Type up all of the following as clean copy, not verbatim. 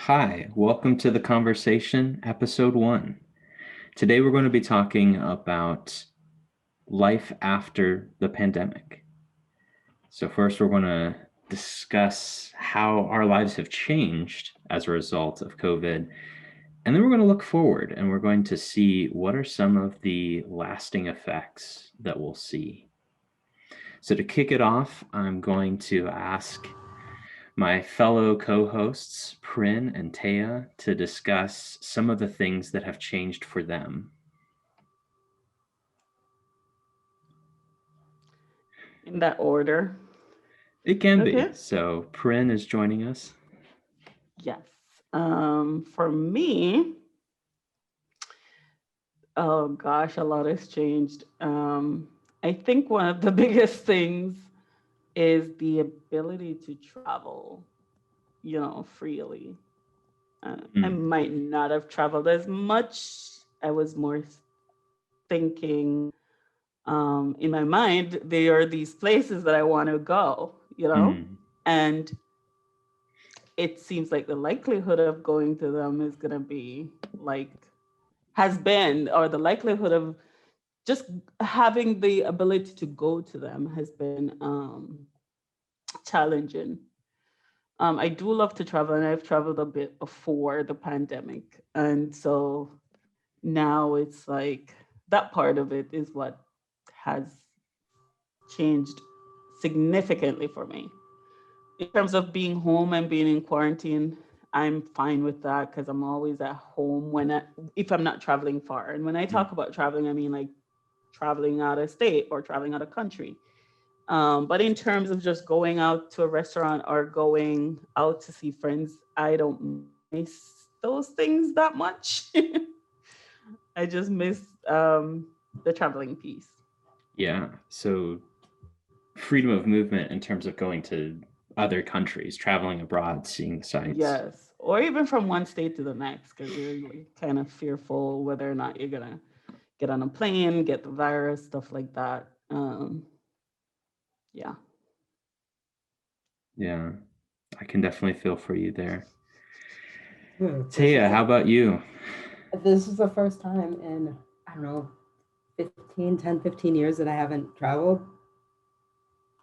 Hi, welcome to the conversation, episode one. Today we're going to be talking about life after the pandemic. So, first, we're going to discuss how our lives have changed as a result of COVID. And then we're going to look forward and we're going to see what are some of the lasting effects that we'll see. So, to kick it off, I'm going to ask my fellow co-hosts, Prin and Taya, to discuss some of the things that have changed for them. In that order. It can be. Okay. So Prin is joining us. Yes. For me, oh gosh, a lot has changed. I think one of the biggest things is the ability to travel, freely. I Mm. might not have traveled as much. I was more thinking in my mind, there are these places that I want to go, Mm. and it seems like the likelihood of going to them is going to be like has been, or the likelihood of just having the ability to go to them has been challenging. I do love to travel, and I've traveled a bit before the pandemic, and so now it's like that part of it is what has changed significantly for me. In terms of being home and being in quarantine, I'm fine with that because I'm always at home if I'm not traveling far. And when I Mm. talk about traveling, I mean like traveling out of state or traveling out of country. But in terms of just going out to a restaurant or going out to see friends, I don't miss those things that much. I just miss the traveling piece. Yeah. So freedom of movement in terms of going to other countries, traveling abroad, seeing the sights. Yes, or even from one state to the next, because you're like kind of fearful whether or not you're gonna get on a plane, get the virus, stuff like that. Yeah. Yeah. I can definitely feel for you there. This Taya, is how about you? the first time in, I don't know, 15 years that I haven't traveled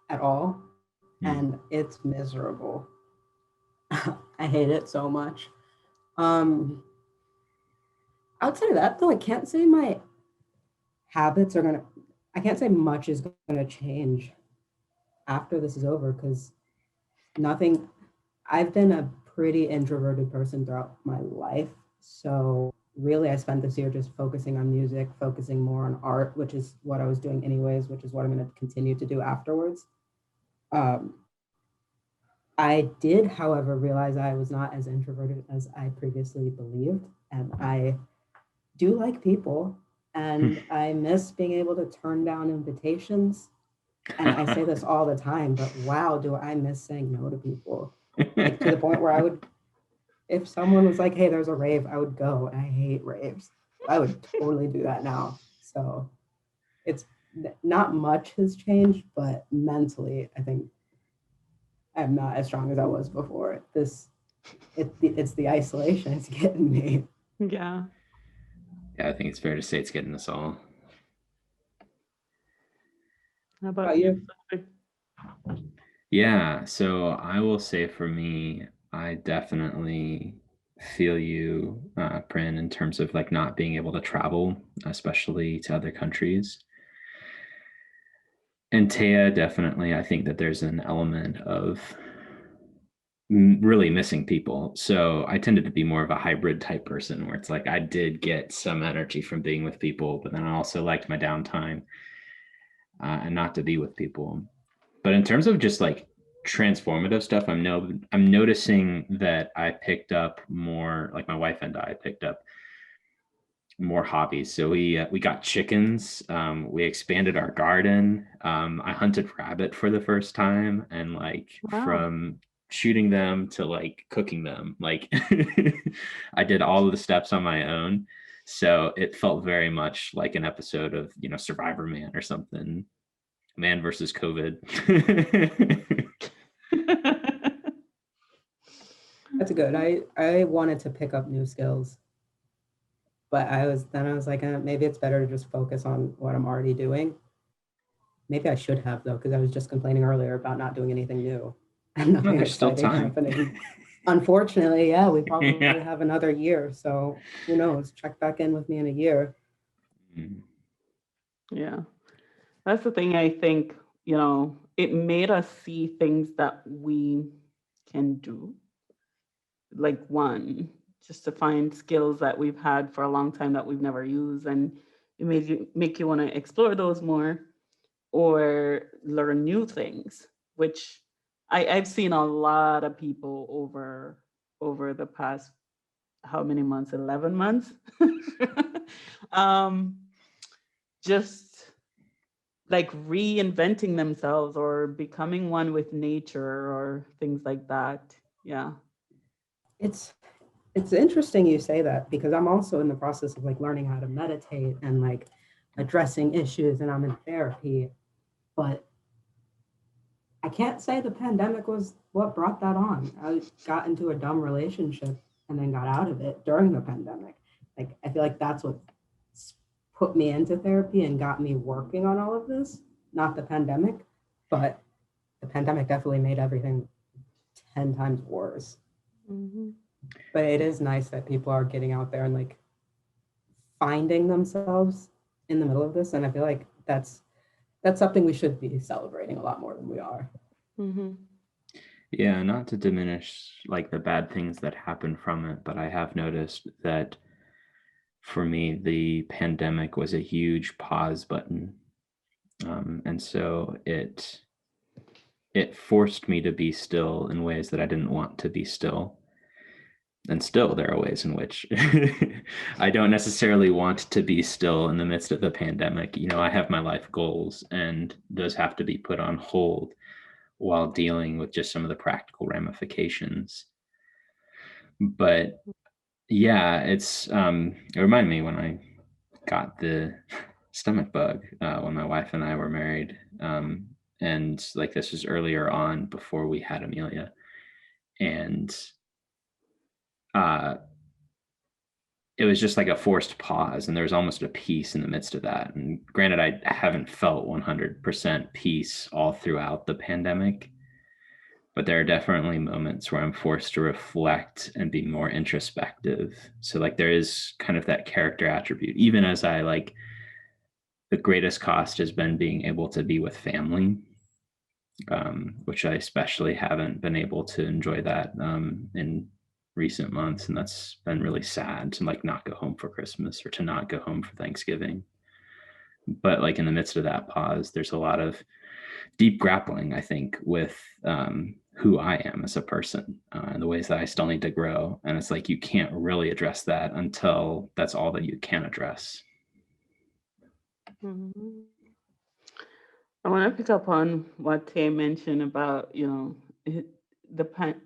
at all, and Mm. it's miserable. I hate it so much. Um, Outside of that, though, I can't say my habits are gonna. I can't say much is gonna change after this is over because nothing. I've been a pretty introverted person throughout my life, so really I spent this year just focusing on music, focusing more on art, which is what I was doing anyways, which is what I'm going to continue to do afterwards. Um, I did, however, realize I was not as introverted as I previously believed, and I do like people, and I miss being able to turn down invitations. And I say this all the time, but wow, do I miss saying no to people? Like to the point where I would, if someone was like, "Hey, there's a rave," I would go. And I hate raves. I would totally do that now. So it's not much has changed, but mentally, I think I'm not as strong as I was before. It's the isolation. It's getting me. Yeah. Yeah, I think it's fair to say it's getting us all. How How about about you? you? Yeah, so I will say for me, I definitely feel you, Prin, in terms of like not being able to travel, especially to other countries. And Taya, definitely, I think that there's an element of really missing people. So I tended to be more of a hybrid type person where it's like I did get some energy from being with people, but then I also liked my downtime and not to be with people. But in terms of just like transformative stuff, I'm noticing that I picked up more, like my wife and I picked up more hobbies. So we got chickens. We expanded our garden. I hunted rabbit for the first time, and like Wow. from shooting them to like cooking them, like I did all of the steps on my own. So it felt very much like an episode of Survivor Man or something. Man versus COVID. That's good. I wanted to pick up new skills, but I was like, maybe it's better to just focus on what I'm already doing. Maybe I should have though, because I was just complaining earlier about not doing anything new and No, nothing there's still exciting time. happening. Unfortunately, yeah, we probably Yeah. have another year. So who knows? Check back in with me in a year. Mm. Yeah. That's the thing. I think, it made us see things that we can do. Like one, just to find skills that we've had for a long time that we've never used. And it made you make you want to explore those more or learn new things, which I've seen a lot of people over the past how many months? 11 months. um, just like reinventing themselves or becoming one with nature or things like that. Yeah. It's it's interesting you say that because I'm also in the process of like learning how to meditate and like addressing issues, and I'm in therapy, but I can't say the pandemic was what brought that on. I got into a dumb relationship and then got out of it during the pandemic. Like, I feel like that's what put me into therapy and got me working on all of this, not the pandemic, but the pandemic definitely made everything 10 times worse. Mhm. But it is nice that people are getting out there and like finding themselves in the middle of this. And I feel like that's something we should be celebrating a lot more than we are. Mhm. Yeah, not to diminish like the bad things that happen from it, but I have noticed that for me, the pandemic was a huge pause button. And so it forced me to be still in ways that I didn't want to be still. And still, there are ways in which I don't necessarily want to be still in the midst of the pandemic. I have my life goals, and those have to be put on hold while dealing with just some of the practical ramifications. But yeah, it reminded me when I got the stomach bug when my wife and I were married. And like this was earlier on before we had Amelia. And uh, it was just like a forced pause, and there was almost a peace in the midst of that. And granted, I haven't felt 100% peace all throughout the pandemic, but there are definitely moments where I'm forced to reflect and be more introspective. So like there is kind of that character attribute, even as I like the greatest cost has been being able to be with family, which I especially haven't been able to enjoy that in recent months, and that's been really sad to like not go home for Christmas or to not go home for Thanksgiving. But like in the midst of that pause, there's a lot of deep grappling, I think, with who I am as a person and the ways that I still need to grow. And it's like you can't really address that until that's all that you can address. Mhm. I want to pick up on what Tay mentioned about, it- the pan.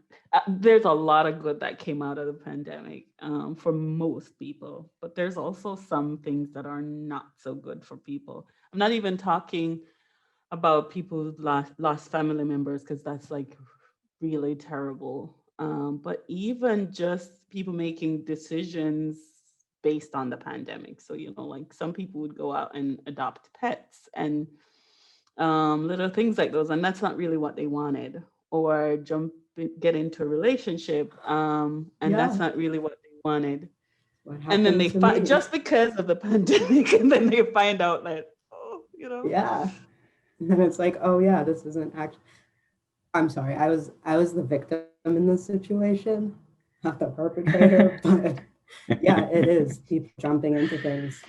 There's a lot of good that came out of the pandemic for most people, but there's also some things that are not so good for people. I'm not even talking about people who lost family members because that's like really terrible. But even just people making decisions based on the pandemic. So, like some people would go out and adopt pets and little things like those, and that's not really what they wanted, or get into a relationship, and that's Yeah, not really what they wanted. what And then happened they to me. just because of the pandemic, and then they find out that, oh. Yeah. And then it's like, oh yeah, this isn't actually, I'm sorry, I was the victim in this situation, not the perpetrator, but yeah, it is people jumping into things.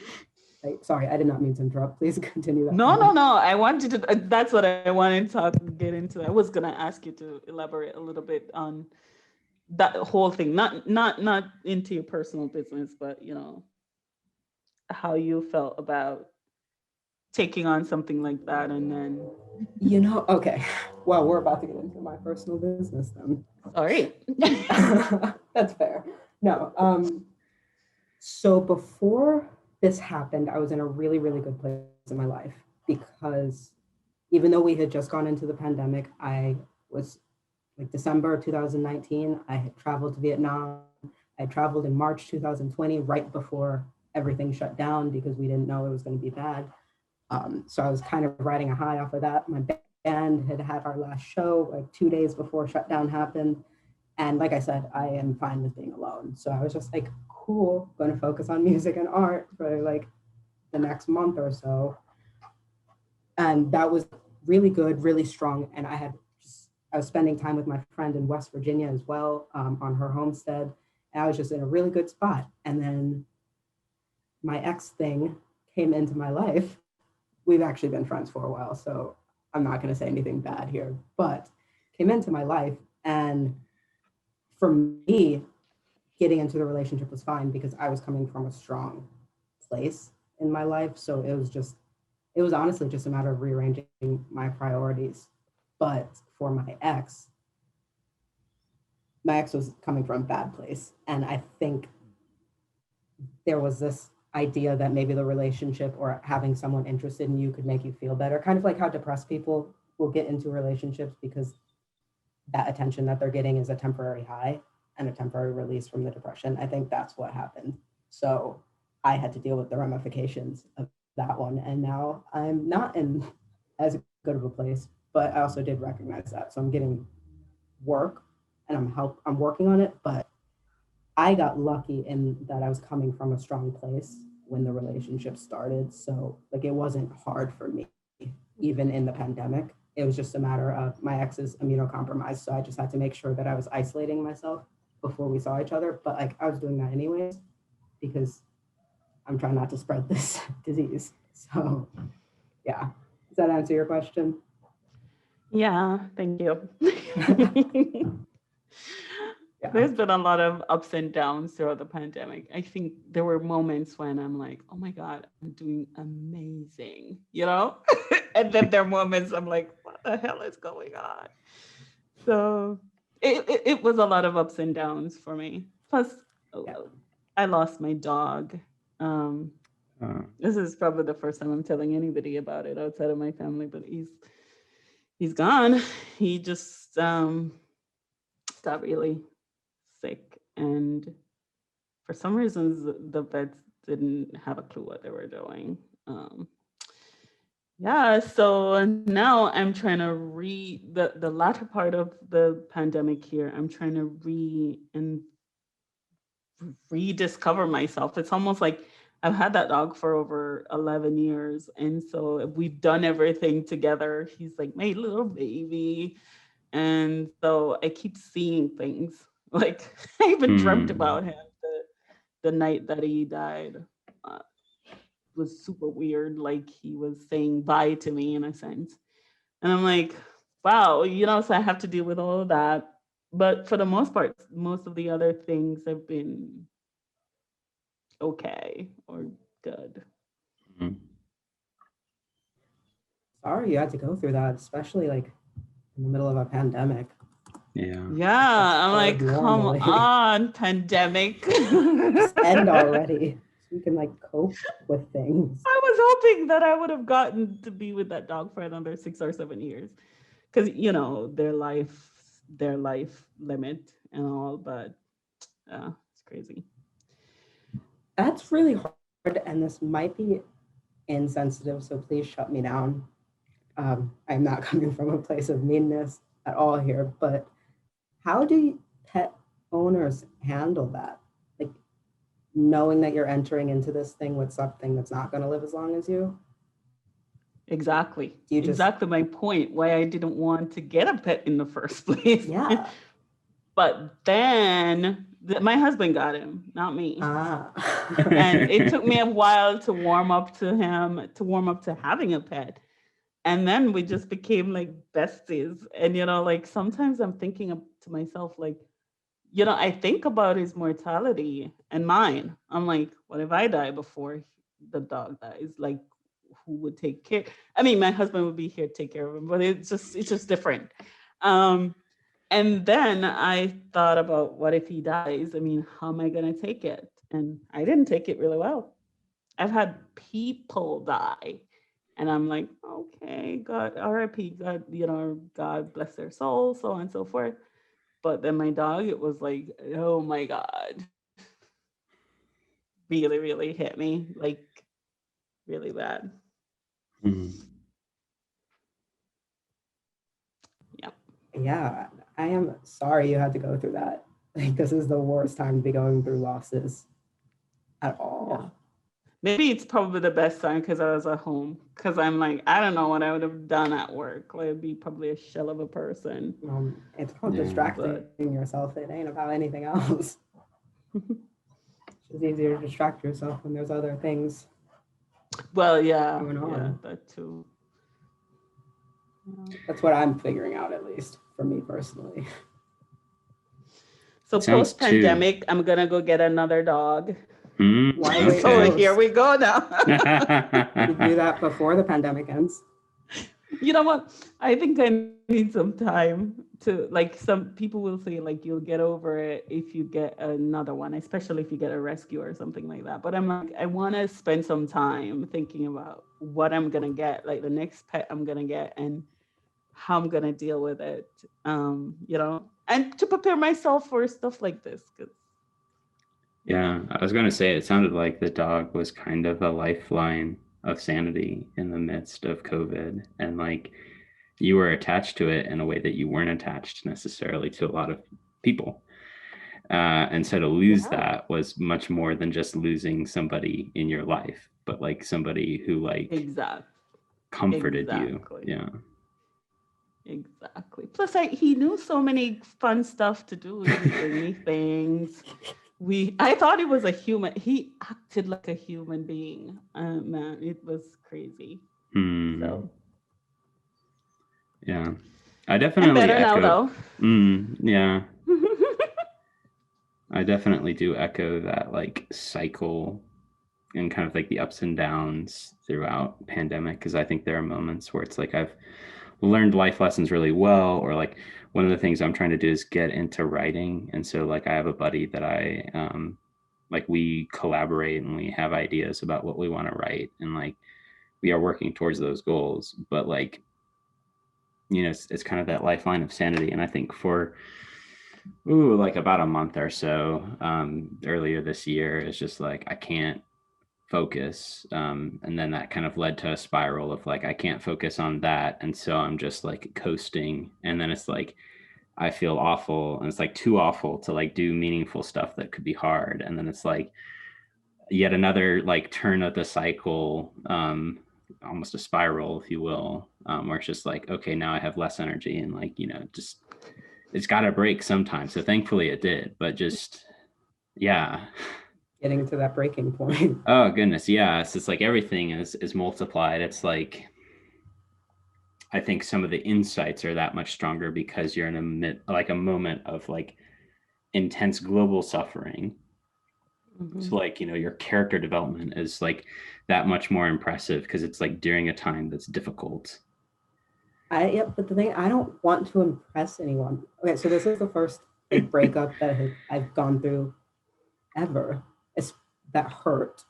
Like, sorry, I did not mean to interrupt. Please continue that No, no, point. no. I wanted to. That's what I wanted to get into. I was gonna ask you to elaborate a little bit on that whole thing. Not into your personal business, but how you felt about taking on something like that, and then Okay. Well, we're about to get into my personal business then. sorry. That's fair. No. So before this happened, I was in a really, really good place in my life because even though we had just gone into the pandemic, I was like December 2019, I had traveled to Vietnam. I traveled in March 2020, right before everything shut down because we didn't know it was going to be bad. So I was kind of riding a high off of that. My band had our last show like 2 days before shutdown happened. And like I said, I am fine with being alone. So I was just like, cool, going to focus on music and art for like the next month or so. And that was really good, really strong. And I was spending time with my friend in West Virginia as well, on her homestead. And I was just in a really good spot. And then my ex thing came into my life. We've actually been friends for a while, so I'm not going to say anything bad here, but came into my life. And for me, getting into the relationship was fine because I was coming from a strong place in my life. So it was honestly just a matter of rearranging my priorities. But for my ex was coming from a bad place. And I think there was this idea that maybe the relationship or having someone interested in you could make you feel better, kind of like how depressed people will get into relationships because that attention that they're getting is a temporary high and a temporary release from the depression. I think that's what happened. So I had to deal with the ramifications of that one. And now I'm not in as good of a place, but I also did recognize that. So I'm getting work and I'm working on it, but I got lucky in that I was coming from a strong place when the relationship started. So like it wasn't hard for me, even in the pandemic. It was just a matter of my ex is immunocompromised. So I just had to make sure that I was isolating myself before we saw each other. But like I was doing that anyways, because I'm trying not to spread this disease. So yeah. Does that answer your question? Yeah, thank you. Yeah. There's been a lot of ups and downs throughout the pandemic. I think there were moments when I'm like, oh my God, I'm doing amazing, you know? And then there are moments I'm like, what the hell is going on? So it was a lot of ups and downs for me. Plus, Yeah. I lost my dog. Um, this is probably the first time I'm telling anybody about it outside of my family, but he's gone. He just got really sick, and for some reasons the vets didn't have a clue what they were doing. Yeah, so now I'm trying to the latter part of the pandemic here. I'm trying to rediscover myself. It's almost like I've had that dog for over 11 years, and so we've done everything together. He's like my little baby. And so I keep seeing things. Like I even dreamt about him the night that he died. Uh, was super weird. Like he was saying bye to me in a sense. And I'm like, wow, so I have to deal with all of that. But for the most part, most of the other things have been okay or good. Mhm. Sorry you had to go through that, especially like in the middle of a pandemic. Yeah. Yeah, I'm hard like, come normally. on, pandemic. Just end already so we can like cope with things. I was hoping that I would have gotten to be with that dog for another 6 or 7 years, because their life limit and all. But it's crazy. That's really hard, and this might be insensitive, so please shut me down. I'm not coming from a place of meanness at all here, but how do pet owners handle that? Like knowing that you're entering into this thing with something that's not going to live as long as you? Exactly. Do you just, Exactly my point. Why I didn't want to get a pet in the first place. yeah. But then my husband got him, not me. Ah. And it took me a while to warm up to him, to warm up to having a pet. And then we just became like besties. And, like sometimes I'm thinking to myself, like, I think about his mortality and mine. I'm like, what if I die before the dog dies? Like, who would take care? I mean, my husband would be here to take care of him, but it's just different. And then I thought about, what if he dies? I mean, how am I going to take it? And I didn't take it really well. I've had people die And I'm like, okay, God, RIP, God, God bless their soul, so on and so forth. But then my dog, it was like, oh my God, really, really hit me, like really bad. Mhm. Yeah. Yeah, I am sorry you had to go through that. Like, this is the worst time to be going through losses at Yeah. all. Maybe it's probably the best time because I was at home. Because I'm like, I don't know what I would have done at work. Like, I'd be probably a shell of a person. It's called Yeah. distracting yourself. It ain't about anything else. It's easier to distract yourself when there's other things Well, yeah, going yeah, on. that too. Yeah. That's what I'm figuring out, at least for me personally. So It sounds post pandemic, I'm gonna go get another dog. Why wait So till here we go now. you do that before the pandemic ends? You know what? I think I need some time to, like, some people will say like you'll get over it if you get another one, especially if you get a rescue or something like that. But I'm like, I want to spend some time thinking about what I'm gonna get, like the next pet I'm gonna get, and how I'm gonna deal with it. And to prepare myself for stuff like this. 'Cause, Yeah, I was going to say it sounded like the dog was kind of a lifeline of sanity in the midst of COVID, and like you were attached to it in a way that you weren't attached necessarily to a lot of people. And so to lose Yeah. that was much more than just losing somebody in your life, but like somebody who like Exactly. comforted you. Exactly. Yeah. Exactly. Plus, he knew so many fun stuff to do. He would bring me things. I thought he was a human. He acted like a human being. Man, it was crazy. Hmm. So Yeah. I I'm definitely better now, echo. though. Yeah. I definitely do echo that like cycle and kind of like the ups and downs throughout pandemic, because I think there are moments where it's like I've learned life lessons really well, or like one of the things I'm trying to do is get into writing, and so like I have a buddy that I like we collaborate and we have ideas about what we want to write, and like we are working towards those goals, but like it's kind of that lifeline of sanity. And I think for like about a month or so earlier this year, it's just like I can't focus, and then that kind of led to a spiral of like I can't focus on that, and so I'm just like coasting, and then it's like I feel awful, and it's like too awful to like do meaningful stuff that could be hard, and then it's like yet another like turn of the cycle, almost a spiral if you will, where it's just like okay, now I have less energy, and like just it's got to break sometime. So thankfully it did, but just yeah. Getting to that breaking point. Oh goodness, yeah. It's like everything is multiplied. It's like I think some of the insights are that much stronger because you're in a moment of like intense global suffering. So like your character development is like that much more impressive because it's like during a time that's difficult. But the thing, I don't want to impress anyone. Okay, so this is the first big breakup that I've gone through ever. That hurt.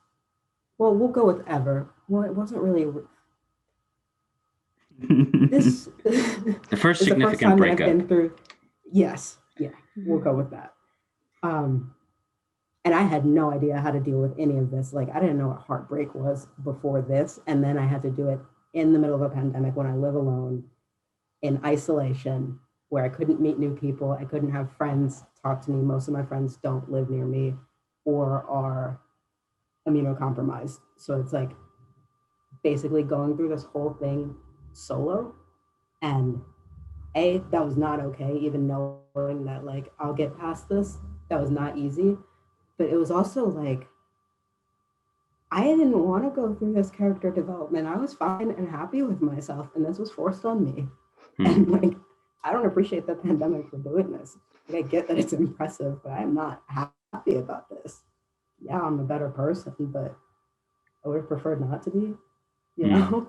Well, we'll go with ever. Well, it wasn't really this. The first is the first significant time breakup. that I've been through. Yes, yeah, we'll go with that. And I had no idea how to deal with any of this. Like I didn't know what heartbreak was before this, and then I had to do it in the middle of a pandemic when I live alone, in isolation, where I couldn't meet new people. I couldn't have friends talk to me. Most of my friends don't live near me or are immunocompromised. So it's like basically going through this whole thing solo. And that was not okay, even knowing that like I'll get past this. That was not easy. But it was also like I didn't want to go through this character development. I was fine and happy with myself, and this was forced on me. And like I don't appreciate the pandemic for doing this. Like, I get that it's impressive, but I'm not happy about this. Yeah, I'm a better person, but I would have preferred not to be, you know?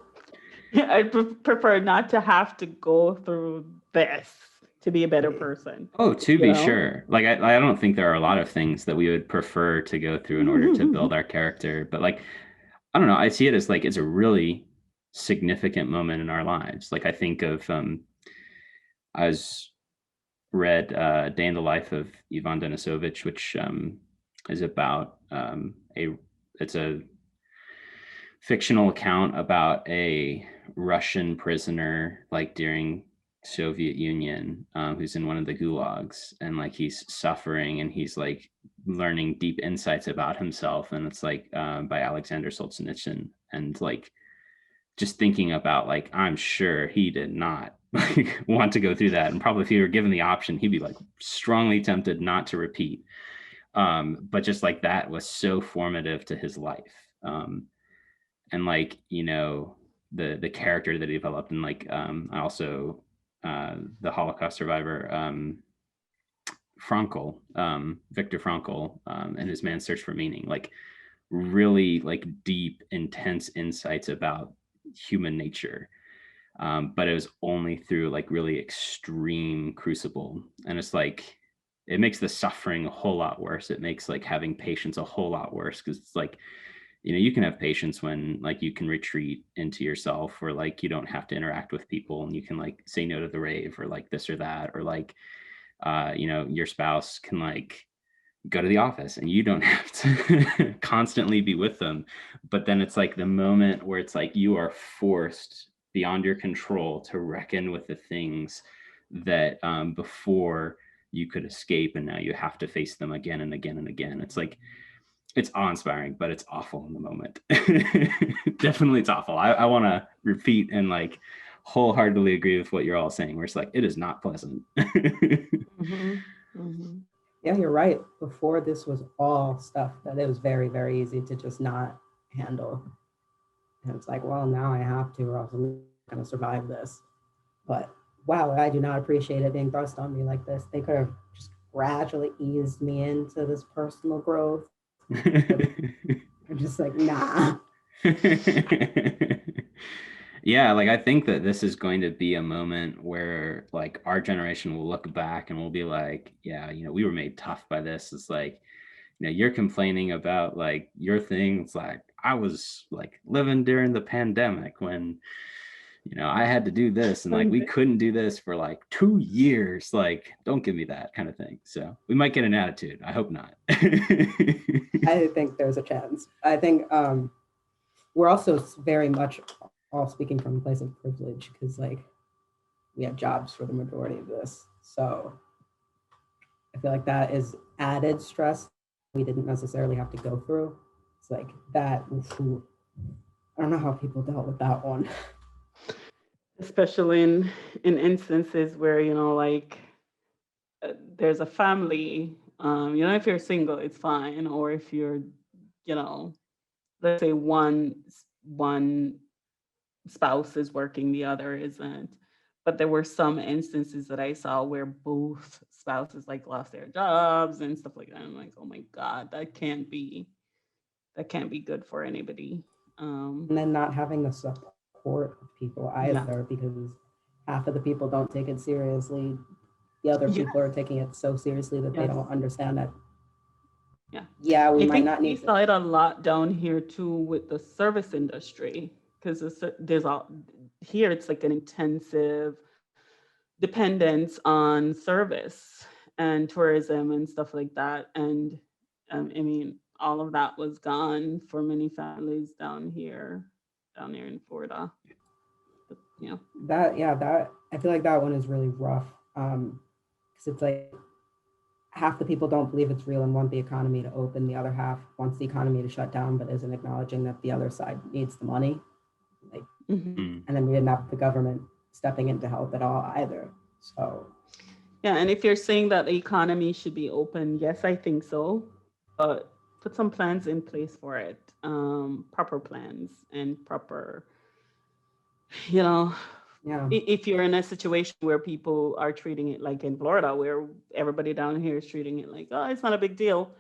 I prefer not to have to go through this to be a better person. Oh, to be sure. Like I don't think there are a lot of things that we would prefer to go through in order to build our character, but like I don't know, I see it as like it's a really significant moment in our lives. Like I think of I was read Day in the Life of Ivan Denisovich, which is about it's a fictional account about a Russian prisoner like during Soviet Union, who's in one of the gulags, and like he's suffering and he's like learning deep insights about himself, and it's like by Alexander Solzhenitsyn, and like just thinking about like I'm sure he did not like want to go through that, and probably if he were given the option he'd be like strongly tempted not to repeat, but just like that was so formative to his life. And like the character that he developed, and like I also the Holocaust survivor Frankl, Viktor Frankl, and his Man's Search for Meaning, like really like deep intense insights about human nature, but it was only through like really extreme crucible. And it's like it makes the suffering a whole lot worse. It makes like having patience a whole lot worse, because it's like you can have patience when like you can retreat into yourself, or like you don't have to interact with people, and you can like say no to the rave, or like this or that, or like your spouse can like go to the office and you don't have to constantly be with them. But then it's like the moment where it's like you are forced beyond your control to reckon with the things that before you could escape, and now you have to face them again and again and again. It's like it's awe-inspiring, but it's awful in the moment. Definitely it's awful. I want to repeat and like wholeheartedly agree with what you're all saying, where it's like it is not pleasant. Mm-hmm. Mm-hmm. Yeah, you're right. Before, this was all stuff that it was very, very easy to just not handle. And it's like, well, now I have to, or else I'm not going to survive this. But wow, I do not appreciate it being thrust on me like this. They could have just gradually eased me into this personal growth. I'm just like, nah. Yeah, like I think that this is going to be a moment where like our generation will look back and we'll be like, yeah, we were made tough by this. It's like, you're complaining about like your thing. It's like I was like living during the pandemic when I had to do this, and like we couldn't do this for like 2 years. Like, don't give me that kind of thing. So we might get an attitude. I hope not. I think there's a chance. I think we're also very much all speaking from a place of privilege, because like we have jobs for the majority of this. So I feel like that is added stress we didn't necessarily have to go through. It's like that. I don't know how people dealt with that one. Especially in instances where like there's a family, if you're single it's fine, or if you're let's say one spouse is working, the other isn't. But there were some instances that I saw where both spouses like lost their jobs and stuff like that. I'm like, oh my God, that can't be good for anybody. And then not having the support of people either, because half of the people don't take it seriously. The other people are taking it so seriously that they don't understand that. Yeah, we might not need. We saw it a lot down here too with the service industry, because there's here it's like an intensive dependence on service and tourism and stuff like that. And I mean, all of that was gone for many families down here in Florida. But, that I feel like that one is really rough, because it's like half the people don't believe it's real and want the economy to open. The other half wants the economy to shut down, but isn't acknowledging that the other side needs the money. Like, and then we didn't have the government stepping in to help at all either. So yeah, and if you're saying that the economy should be open, yes, I think so, but put some plans in place for it, proper plans and proper, if you're in a situation where people are treating it like in Florida, where everybody down here is treating it like, oh, it's not a big deal.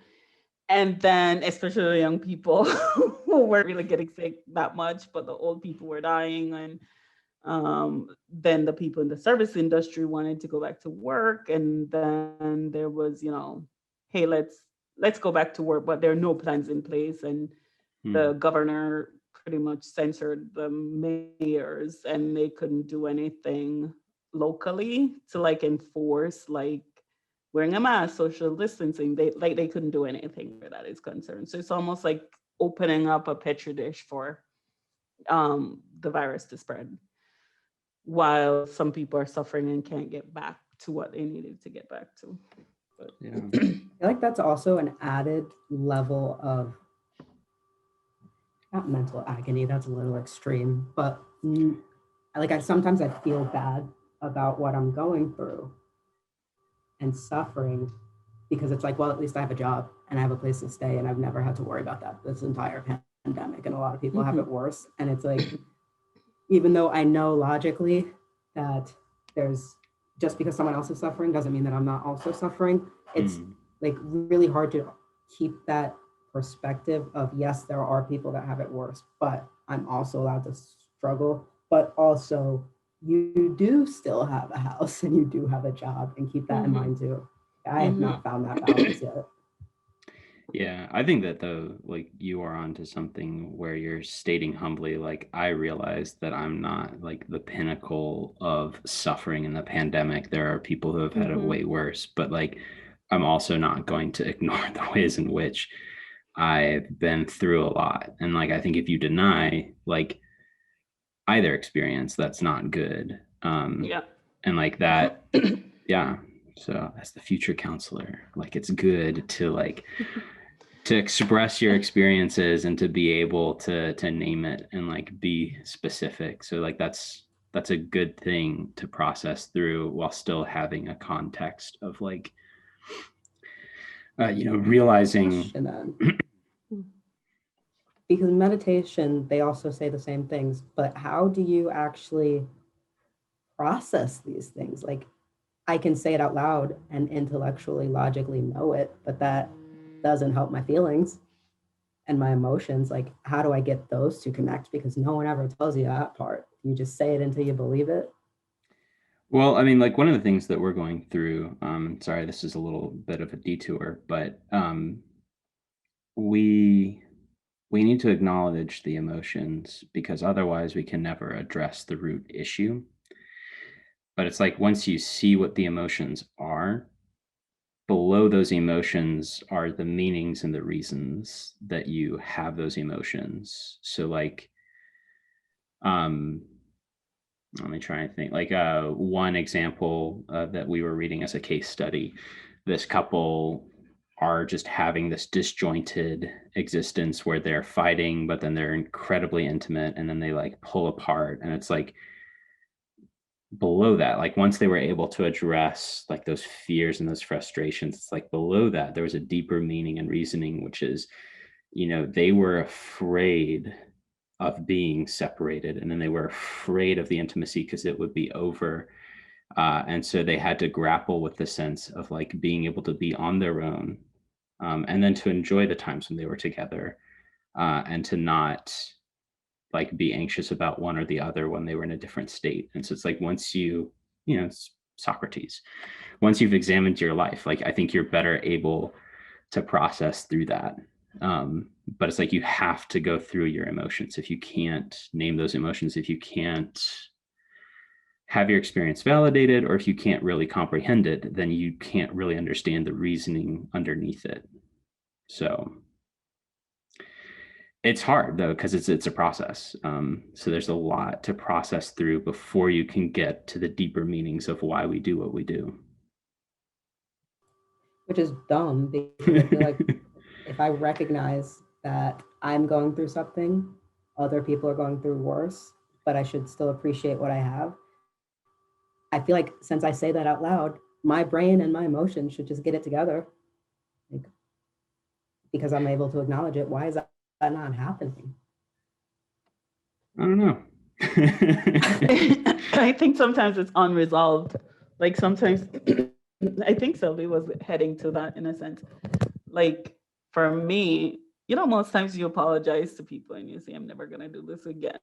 And then especially the young people who weren't really getting sick that much, but the old people were dying. And then the people in the service industry wanted to go back to work. And then there was, hey, let's go back to work, but there are no plans in place. And the governor pretty much censored the mayors, and they couldn't do anything locally to like enforce like wearing a mask, social distancing. They couldn't do anything where that is concerned. So it's almost like opening up a petri dish for the virus to spread, while some people are suffering and can't get back to what they needed to get back to. But Yeah. I feel like that's also an added level of not mental agony, that's a little extreme, but I sometimes I feel bad about what I'm going through and suffering, because it's like, well, at least I have a job and I have a place to stay, and I've never had to worry about that this entire pandemic. And a lot of people have it worse. And it's like, even though I know logically that there's, just because someone else is suffering doesn't mean that I'm not also suffering. It's like really hard to keep that perspective of, yes, there are people that have it worse, but I'm also allowed to struggle. But also, you do still have a house and you do have a job, and keep that in mind too. I have not found that balance yet. Yeah, I think that though, like you are onto something where you're stating humbly, like I realize that I'm not like the pinnacle of suffering in the pandemic. There are people who have had it way worse, but like I'm also not going to ignore the ways in which I've been through a lot. And like I think if you deny like either experience, that's not good. yeah. And like that, yeah. So as the future counselor, like it's good to like to express your experiences and to be able to name it and like be specific. So like that's a good thing to process through while still having a context of like realizing. Question then. Because meditation, they also say the same things, but how do you actually process these things? Like, I can say it out loud and intellectually, logically know it, but that doesn't help my feelings and my emotions. Like, how do I get those to connect? Because no one ever tells you that part. You just say it until you believe it. Well, I mean, like one of the things that we're going through, sorry, this is a little bit of a detour, but we need to acknowledge the emotions, because otherwise we can never address the root issue. But it's like once you see what the emotions are, below those emotions are the meanings and the reasons that you have those emotions. So like let me try and think. Like one example that we were reading as a case study, this couple are just having this disjointed existence where they're fighting, but then they're incredibly intimate, and then they like pull apart. And it's like below that, like once they were able to address like those fears and those frustrations, it's like below that there was a deeper meaning and reasoning, which is, they were afraid of being separated, and then they were afraid of the intimacy because it would be over, and so they had to grapple with the sense of like being able to be on their own, and then to enjoy the times when they were together, and to not like be anxious about one or the other when they were in a different state. And so it's like once Socrates, once you've examined your life, like I think you're better able to process through that. But it's like you have to go through your emotions. If you can't name those emotions, if you can't have your experience validated, or if you can't really comprehend it, then you can't really understand the reasoning underneath it. So it's hard though, because it's a process. So there's a lot to process through before you can get to the deeper meanings of why we do what we do. Which is dumb, because I feel like if I recognize that I'm going through something, other people are going through worse, but I should still appreciate what I have. I feel like since I say that out loud, my brain and my emotions should just get it together. Like, because I'm able to acknowledge it. Why is that not happening? I don't know. I think sometimes it's unresolved. Like sometimes, I think Sylvie was heading to that in a sense. Like for me, most times you apologize to people and you say, "I'm never gonna do this again,"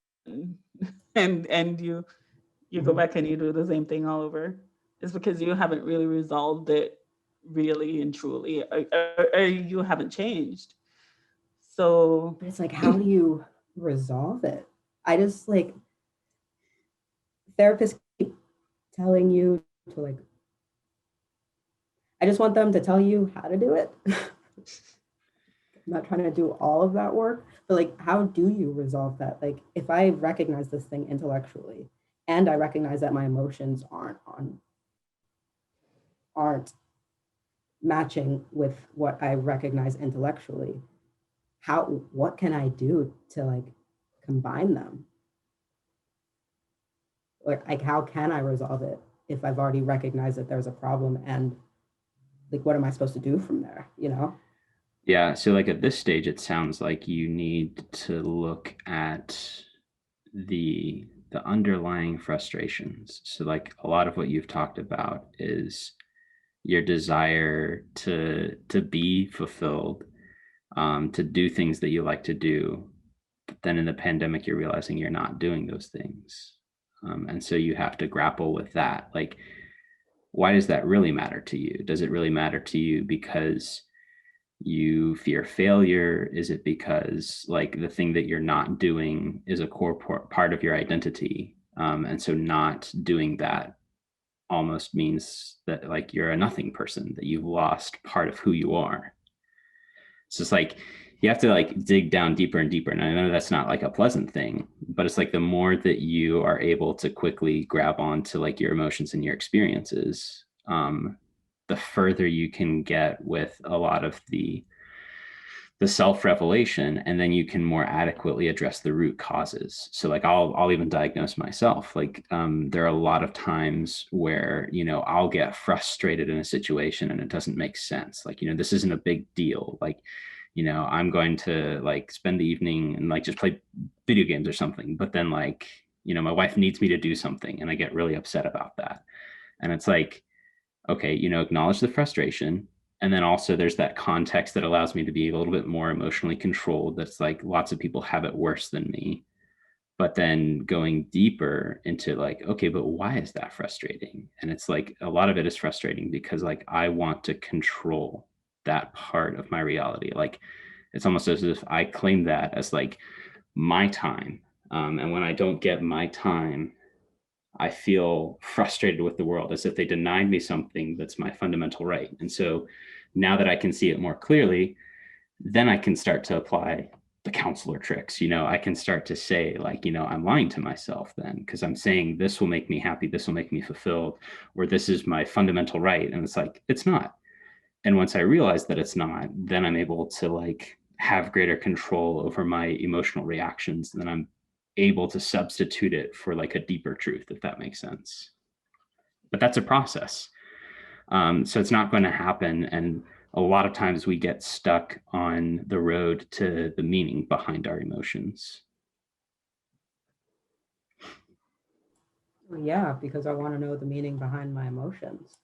and you go back and you do the same thing all over. It's because you haven't really resolved it, really and truly, or you haven't changed. So But it's like, how do you resolve it. I just like therapists keep telling you to like, I just want them to tell you how to do it. I'm not trying to do all of that work, but like, how do you resolve that? Like, if I recognize this thing intellectually and I recognize that my emotions aren't matching with what I recognize intellectually, what can I do to like combine them? Like how can I resolve it if I've already recognized that there's a problem, and like what am I supposed to do from there, you know? Yeah, so like at this stage, it sounds like you need to look at the underlying frustrations. So like a lot of what you've talked about is your desire to be fulfilled, to do things that you like to do. But then in the pandemic, you're realizing you're not doing those things. And so you have to grapple with that. Like, why does that really matter to you? Does it really matter to you because you fear failure? Is it because like the thing that you're not doing is a core part of your identity? And so not doing that almost means that like you're a nothing person, that you've lost part of who you are. It's just like you have to like dig down deeper and deeper. And I know that's not like a pleasant thing, but it's like the more that you are able to quickly grab onto like your emotions and your experiences, the further you can get with a lot of the self-revelation, and then you can more adequately address the root causes. So like I'll even diagnose myself. Like there are a lot of times where, you know, I'll get frustrated in a situation and it doesn't make sense. Like, you know, this isn't a big deal. Like, you know, I'm going to like spend the evening and like just play video games or something, but then like, you know, my wife needs me to do something and I get really upset about that. And it's like, okay, you know, acknowledge the frustration. And then also there's that context that allows me to be a little bit more emotionally controlled. That's like lots of people have it worse than me. But then going deeper into like, okay, but why is that frustrating? And it's like a lot of it is frustrating because like I want to control that part of my reality. Like it's almost as if I claim that as like my time. And when I don't get my time, I feel frustrated with the world as if they denied me something that's my fundamental right. And so now that I can see it more clearly, then I can start to apply the counselor tricks. You know, I can start to say, like, you know, I'm lying to myself then because I'm saying this will make me happy, this will make me fulfilled, or this is my fundamental right. And it's like, it's not. And once I realize that it's not, then I'm able to like have greater control over my emotional reactions. And then I'm able to substitute it for like a deeper truth, if that makes sense. But that's a process. So it's not going to happen. And a lot of times we get stuck on the road to the meaning behind our emotions. Well, yeah, because I want to know the meaning behind my emotions.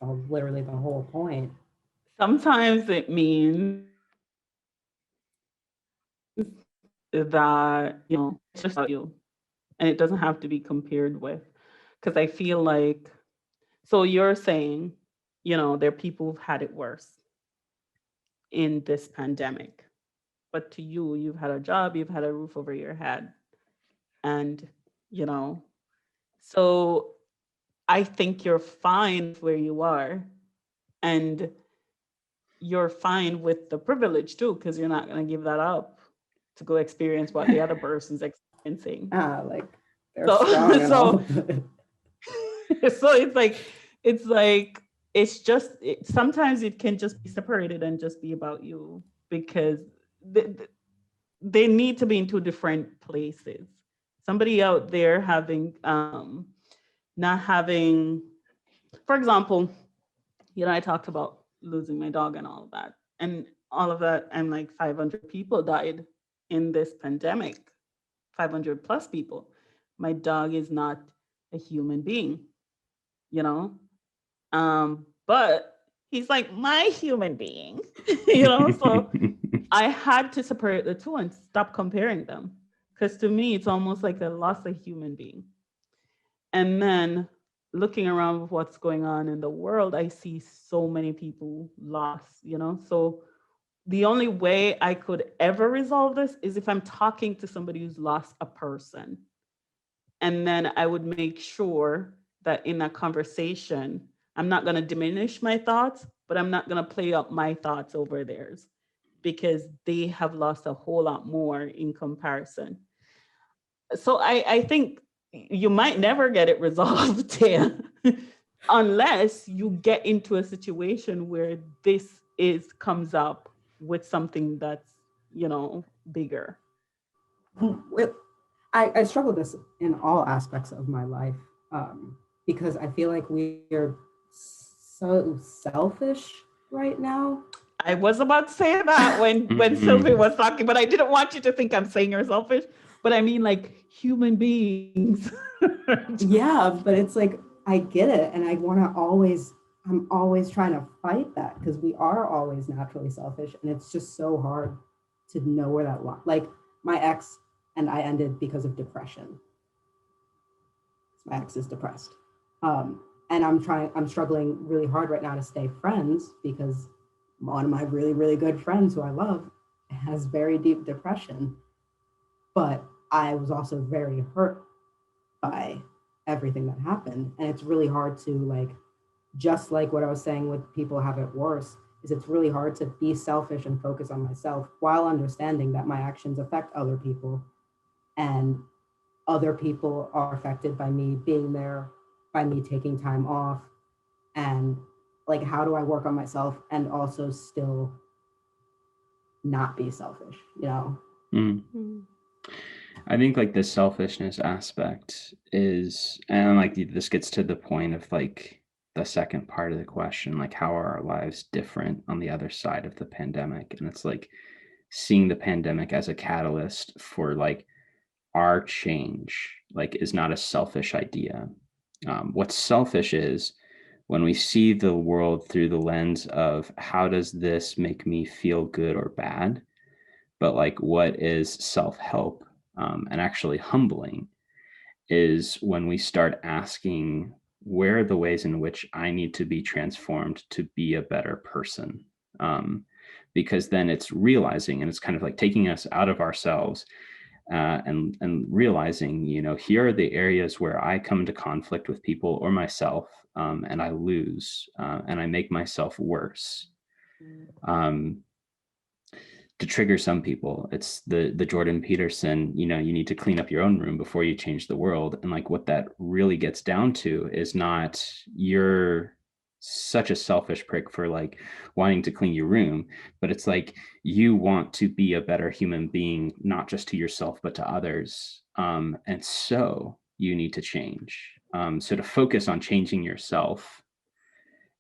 So literally the whole point. Sometimes it means that, you know, it's just about you and it doesn't have to be compared with. Because I feel like, so you're saying, you know, there are people who've had it worse in this pandemic. But to you, you've had a job, you've had a roof over your head. And, you know, so I think you're fine where you are. And you're fine with the privilege too, because you're not going to give that up to go experience what the other person's experiencing. Like they're So, strong and all. so it's just sometimes it can just be separated and just be about you because they need to be in two different places. Somebody out there having not having, for example, you know, I talked about losing my dog and all of that, and like 500 people died in this pandemic, 500 plus people. My dog is not a human being, you know, but he's like my human being, you know. So I had to separate the two and stop comparing them because to me it's almost like I lost a human being. And then looking around with what's going on in the world, I see so many people lost, you know. So the only way I could ever resolve this is if I'm talking to somebody who's lost a person. And then I would make sure that in that conversation, I'm not going to diminish my thoughts, but I'm not going to play up my thoughts over theirs because they have lost a whole lot more in comparison. So I think you might never get it resolved here unless you get into a situation where this comes up with something that's, bigger. I struggle with this in all aspects of my life, because I feel like we are so selfish right now. I was about to say that when Sylvie was talking, but I didn't want you to think I'm saying you're selfish. But I mean, like, human beings. Yeah, but it's like, I get it. And I'm always trying to fight that because we are always naturally selfish. And it's just so hard to know where that line, like my ex and I ended because of depression. My ex is depressed. And I'm struggling really hard right now to stay friends because one of my really, really good friends who I love has very deep depression. But I was also very hurt by everything that happened. And it's really hard to, like, just like what I was saying with people have it worse, is it's really hard to be selfish and focus on myself while understanding that my actions affect other people. And other people are affected by me being there, by me taking time off. And like, how do I work on myself and also still not be selfish, I think like the selfishness aspect is, and like this gets to the point of like the second part of the question, like how are our lives different on the other side of the pandemic? And it's like seeing the pandemic as a catalyst for like our change, like is not a selfish idea. What's selfish is when we see the world through the lens of how does this make me feel good or bad, but like what is self-help, and actually humbling is when we start asking where are the ways in which I need to be transformed to be a better person, because then it's realizing, and it's kind of like taking us out of ourselves, and realizing, here are the areas where I come into conflict with people or myself, and I lose, and I make myself worse. To trigger some people, it's the Jordan Peterson, you need to clean up your own room before you change the world. And like what that really gets down to is not you're such a selfish prick for like wanting to clean your room, but it's like you want to be a better human being, not just to yourself, but to others. And so you need to change. So to focus on changing yourself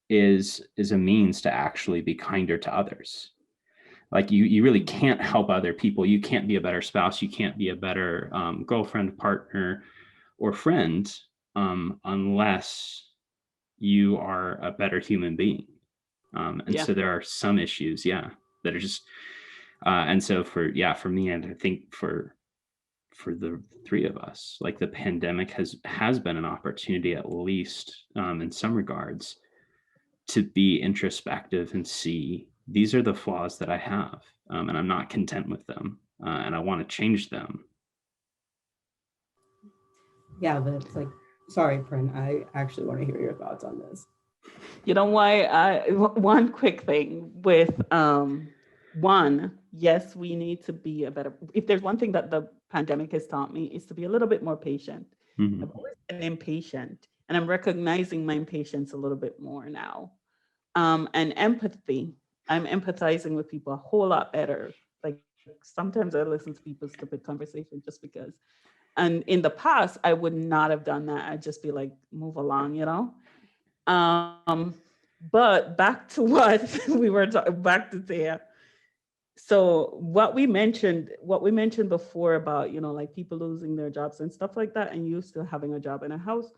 is a means to actually be kinder to others. Like you really can't help other people. You can't be a better spouse. You can't be a better girlfriend, partner, or friend, unless you are a better human being. And Yeah. so there are some issues, that are just, and so for me, and I think for the three of us, like the pandemic has been an opportunity, at least in some regards, to be introspective and see these are the flaws that I have, and I'm not content with them, and I want to change them. Yeah, but it's like, sorry, Prin, I actually want to hear your thoughts on this. You know why? One quick thing with one, yes, we need to be a better. If there's one thing that the pandemic has taught me, is to be a little bit more patient. Mhm. I've always been impatient, and I'm recognizing my impatience a little bit more now. And empathy. I'm empathizing with people a whole lot better. Like sometimes I listen to people's stupid conversation just because. And in the past, I would not have done that. I'd just be like, move along. But back to what we were talking, back to there. So what we mentioned before about, like people losing their jobs and stuff like that, and you still having a job in a house,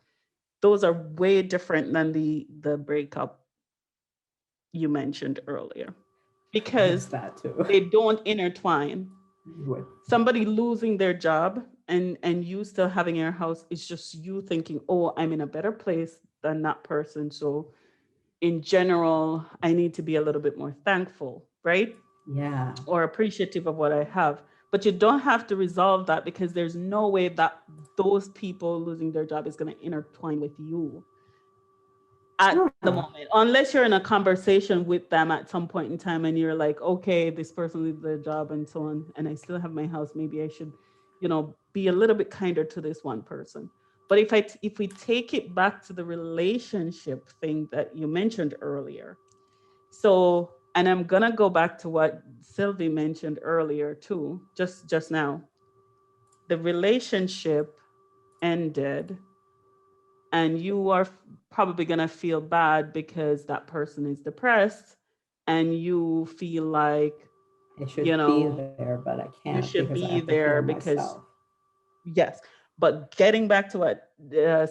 those are way different than the breakup you mentioned earlier, because that too. they don't intertwine. With Somebody losing their job and you still having your house is just you thinking, oh, I'm in a better place than that person. So in general, I need to be a little bit more thankful, right? Yeah. or appreciative of what I have. But you don't have to resolve that, because there's no way that those people losing their job is going to intertwine with you at the No. moment, unless you're in a conversation with them at some point in time and you're like, okay, this person leaves their job and so on, and I still have my house. Maybe I should, be a little bit kinder to this one person. But if we take it back to the relationship thing that you mentioned earlier, so, and I'm gonna go back to what Sylvie mentioned earlier too, just now. The relationship ended, and you are probably gonna feel bad because that person is depressed, and you feel like, I should you be know, there, but I you can't should because I be have to there heal because, myself. yes. But getting back to what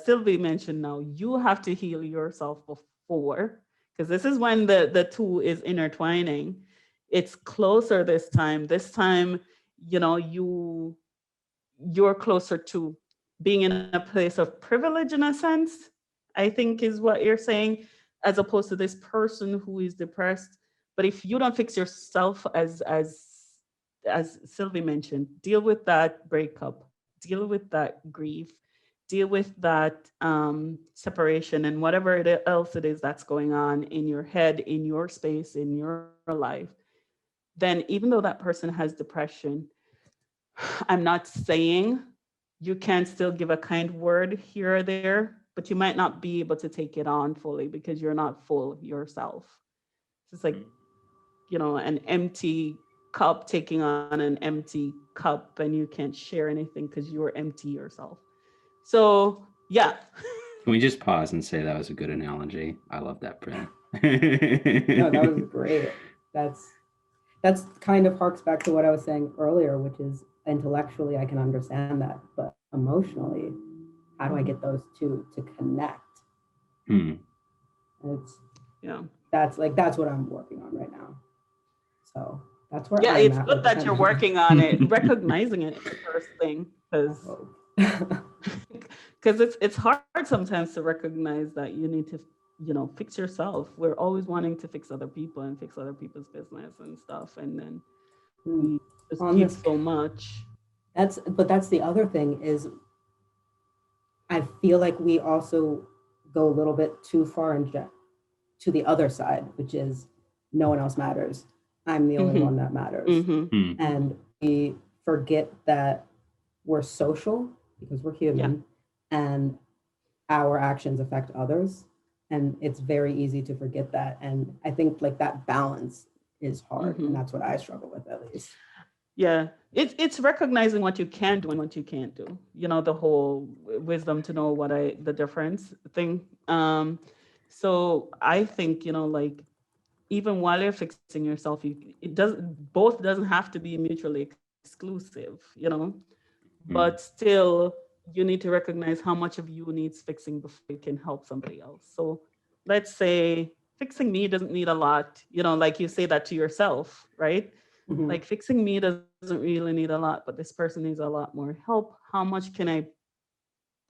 Sylvie mentioned now, you have to heal yourself before, because this is when the two is intertwining. It's closer this time. This time, you're closer to being in a place of privilege in a sense, I think is what you're saying, as opposed to this person who is depressed. But if you don't fix yourself, as Sylvie mentioned, deal with that breakup, deal with that grief, deal with that separation, and whatever else it is that's going on in your head, in your space, in your life, then even though that person has depression, I'm not saying you can't still give a kind word here or there, but you might not be able to take it on fully because you're not full yourself. It's like, an empty cup taking on an empty cup, and you can't share anything because you're empty yourself. So, yeah. Can we just pause and say that was a good analogy? I love that, Bryn. No, that was great. That's kind of harks back to what I was saying earlier, which is intellectually I can understand that, but emotionally, how do I get those two to connect? It's Yeah. that's what I'm working on right now. So that's where Yeah, I'm it's at good with that you're working on it, recognizing it the first thing, because it's hard sometimes to recognize that you need to, fix yourself. We're always wanting to fix other people and fix other people's business and stuff, and then we just On give this, so much. that's the other thing is I feel like we also go a little bit too far and to the other side, which is no one else matters. I'm the only one that matters. And we forget that we're social because we're human, and our actions affect others. And it's very easy to forget that. And I think like that balance is hard. And that's what I struggle with, at least. Yeah, it's recognizing what you can do and what you can't do. The whole wisdom to know the difference thing. So I think, like, even while you're fixing yourself, both doesn't have to be mutually exclusive, but still you need to recognize how much of you needs fixing before you can help somebody else. So let's say fixing me doesn't need a lot, like you say that to yourself, right? Like fixing me doesn't really need a lot, but this person needs a lot more help. How much can I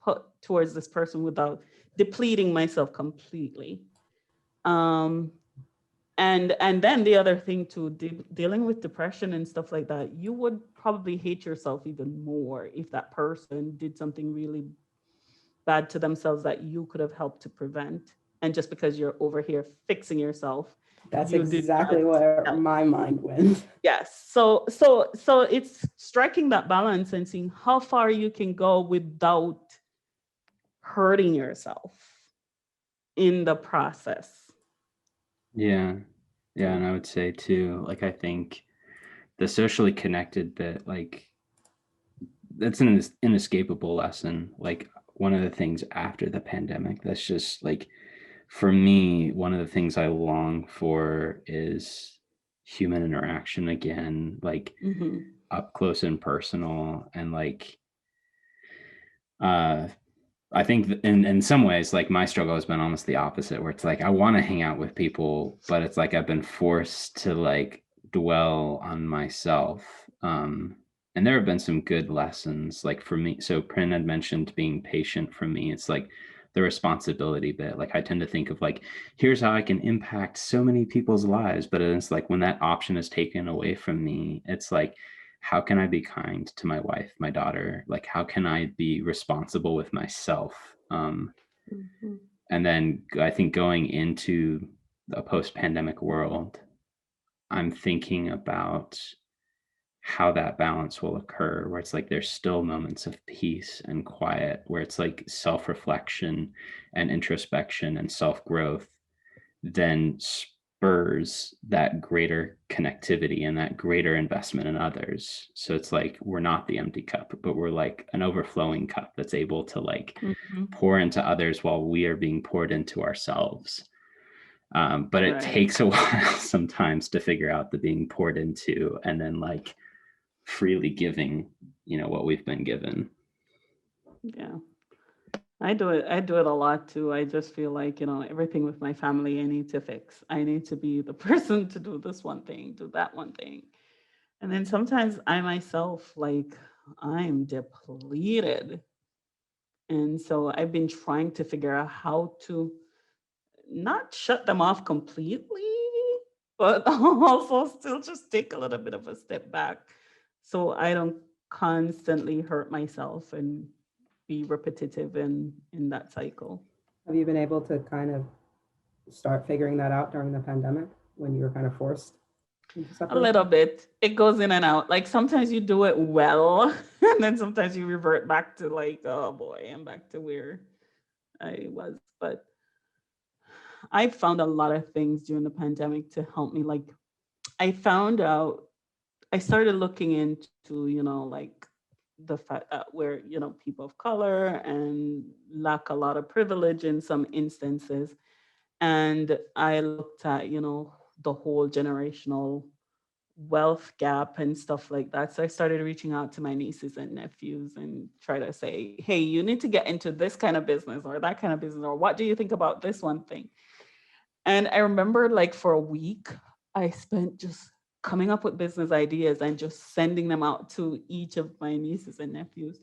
put towards this person without depleting myself completely? And then the other thing too, dealing with depression and stuff like that, you would probably hate yourself even more if that person did something really bad to themselves that you could have helped to prevent. And just because you're over here fixing yourself, that's exactly where my mind went. Yes. So it's striking that balance and seeing how far you can go without hurting yourself in the process. Yeah. And I would say too, like, I think the socially connected bit, like, that's an inescapable lesson. Like, one of the things after the pandemic, that's just like, for me, one of the things I long for is human interaction again, like up close and personal. And like, I think in some ways, like, my struggle has been almost the opposite, where it's like I want to hang out with people, but it's like I've been forced to like dwell on myself. And there have been some good lessons, like, for me. So Prin had mentioned being patient. For me, it's like the responsibility bit. Like I tend to think of like, here's how I can impact so many people's lives. But it's like when that option is taken away from me, it's like, how can I be kind to my wife, my daughter? Like, how can I be responsible with myself? Mhm. And then I think going into a post-pandemic world, I'm thinking about how that balance will occur, where it's like there's still moments of peace and quiet, where it's like self-reflection and introspection and self-growth then spurs that greater connectivity and that greater investment in others. So it's like we're not the empty cup, but we're like an overflowing cup that's able to like Mhm. pour into others while we are being poured into ourselves. But it Right. takes a while sometimes to figure out the being poured into and then like freely giving, what we've been given. Yeah. I do it. I do it a lot too. I just feel like, everything with my family I need to fix. I need to be the person to do this one thing, do that one thing. And then sometimes I myself, like, I'm depleted. And so I've been trying to figure out how to not shut them off completely, but also still just take a little bit of a step back so I don't constantly hurt myself and be repetitive in that cycle. Have you been able to kind of start figuring that out during the pandemic when you were kind of forced into A little separation? bit. It goes in and out. Like sometimes you do it well, and then sometimes you revert back to like, oh boy, I'm back to where I was. But I found a lot of things during the pandemic to help me. Like I found out, I started looking into, like the fact that we're, people of color and lack a lot of privilege in some instances. And I looked at, the whole generational wealth gap and stuff like that. So I started reaching out to my nieces and nephews and try to say, hey, you need to get into this kind of business or that kind of business, or what do you think about this one thing? And I remember like for a week, I spent just coming up with business ideas and just sending them out to each of my nieces and nephews.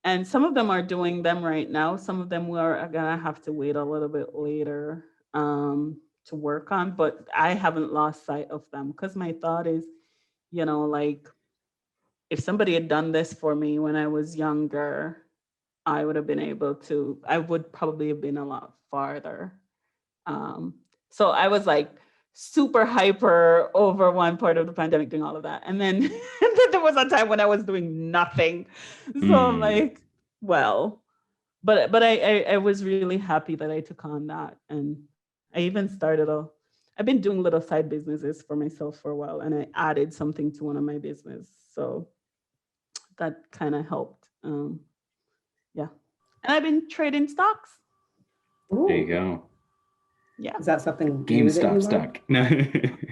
And some of them are doing them right now. Some of them are gonna have to wait a little bit later to work on, but I haven't lost sight of them because my thought is, like if somebody had done this for me when I was younger, I would probably have been a lot farther. Um, so I was like super hyper over one part of the pandemic doing all of that. And then, and then there was a time when I was doing nothing. So I'm Mm. like, well, but I was really happy that I took on that. And I even I've been doing little side businesses for myself for a while and I added something to one of my business. So that kind of helped. Yeah. And I've been trading stocks. There you Ooh, go. Yeah. is that something new that you GameStop learned? stock. No.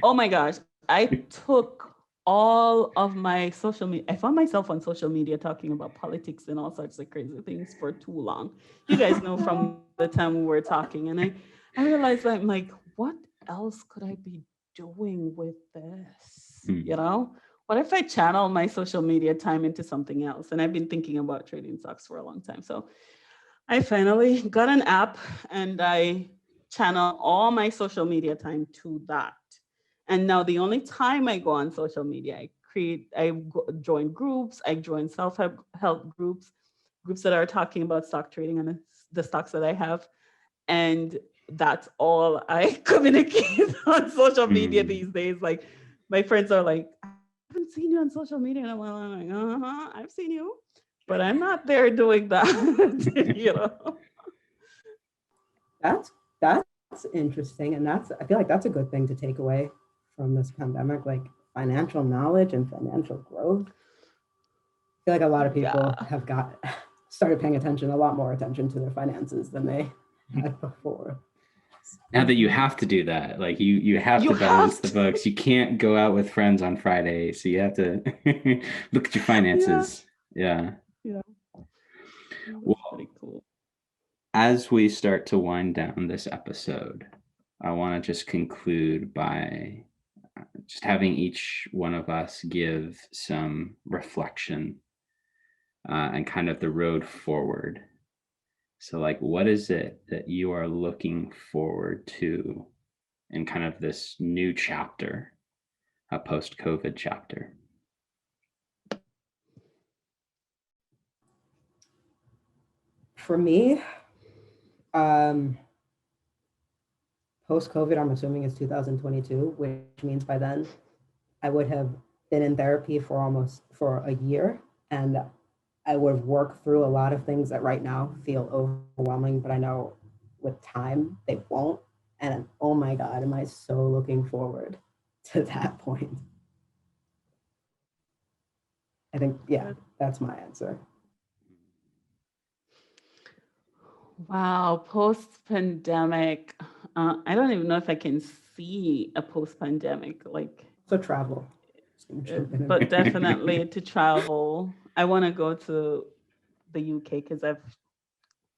Oh my gosh. I took all of my social media. I found myself on social media talking about politics and all sorts of crazy things for too long. You guys know from the time we were talking. And I realized that I'm like, what else could I be doing with this? Mm. What if I channel my social media time into something else? And I've been thinking about trading stocks for a long time. So I finally got an app and I channel all my social media time to that. And now the only time I go on social media, join groups, I join self-help groups that are talking about stock trading and the stocks that I have. And that's all I communicate on social media Mm. these days. Like my friends are like, I haven't seen you on social media in a while. I'm like, I've seen you, but I'm not there doing that. That's interesting, and I feel like that's a good thing to take away from this pandemic, like financial knowledge and financial growth. I feel like a lot of people Yeah. have got started paying attention, a lot more attention to their finances than they had before. Now that you have to do that, like you have You to balance have the to. books. You can't go out with friends on Friday, so you have to look at your Yeah. finances. Yeah. Yeah. That's Well, pretty cool. as we start to wind down this episode, I want to just conclude by just having each one of us give some reflection and kind of the road forward. So like, what is it that you are looking forward to in kind of this new chapter, a post-COVID chapter? For me, um, post-COVID, I'm assuming it's 2022, which means by then I would have been in therapy for a year, and I would have worked through a lot of things that right now feel overwhelming, but I know with time they won't. And oh my God, am I so looking forward to that point. I think, yeah, that's my answer. Wow, post-pandemic. I don't even know if I can see a post-pandemic, like, So travel. Just gonna jump in. but definitely to travel. I want to go to the UK because I've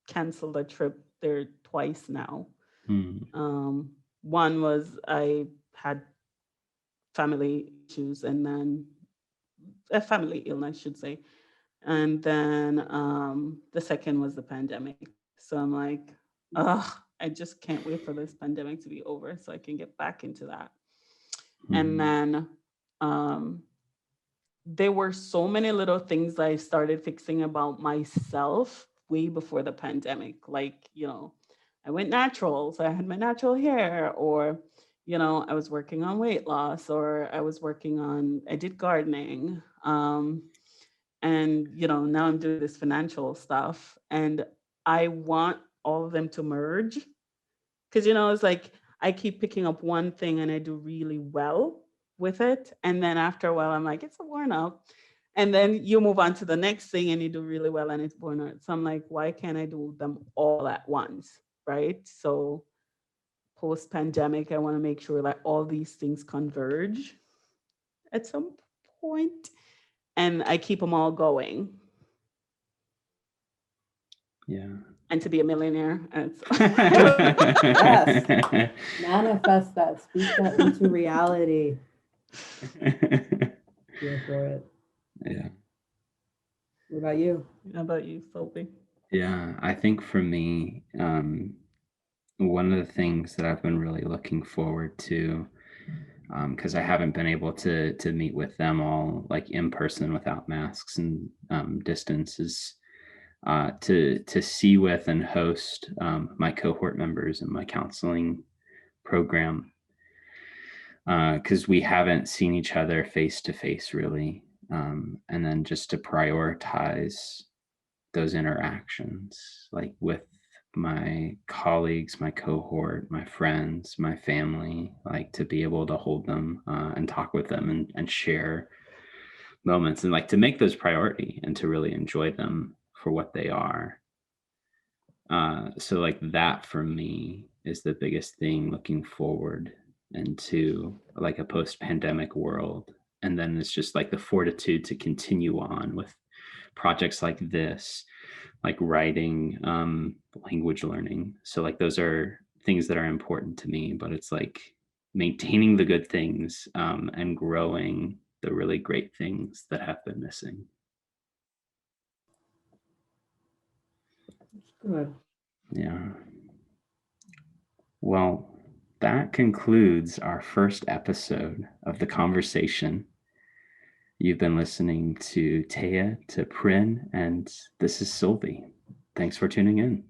canceled a trip there twice now. One was I had family issues, and then a family illness, I should say. And then the second was the pandemic. So I'm like, ugh, I just can't wait for this pandemic to be over so I can get back into that. And then there were so many little things I started fixing about myself way before the pandemic. Like, I went natural, so I had my natural hair, or, I was working on weight loss, or I did gardening. And, now I'm doing this financial stuff, and I want all of them to merge. Because, it's like I keep picking up one thing and I do really well with it. And then after a while, I'm like, it's worn out. And then you move on to the next thing and you do really well and it's worn out. So I'm like, why can't I do them all at once? Right. So post pandemic, I want to make sure that all these things converge at some point, and I keep them all going. Yeah. And to be a millionaire. Yes. Manifest that. Speak that into reality. Here for it. Yeah. What about you? How about you, Sophie? Yeah, I think for me, one of the things that I've been really looking forward to, because I haven't been able to meet with them all like in person without masks and distance, is to see with and host my cohort members in my counseling program, because we haven't seen each other face to face really, and then just to prioritize those interactions, like with my colleagues, my cohort, my friends, my family, like to be able to hold them and talk with them and share moments, and like to make those priority and to really enjoy them for what they are. So like that for me is the biggest thing looking forward into like a post-pandemic world. And then it's just like the fortitude to continue on with projects like this, like writing, language learning. So like those are things that are important to me, but it's like maintaining the good things and growing the really great things that have been missing. Good. Yeah. Well, that concludes our first episode of The Conversation. You've been listening to Taya, to Prin, and this is Sylvie. Thanks for tuning in.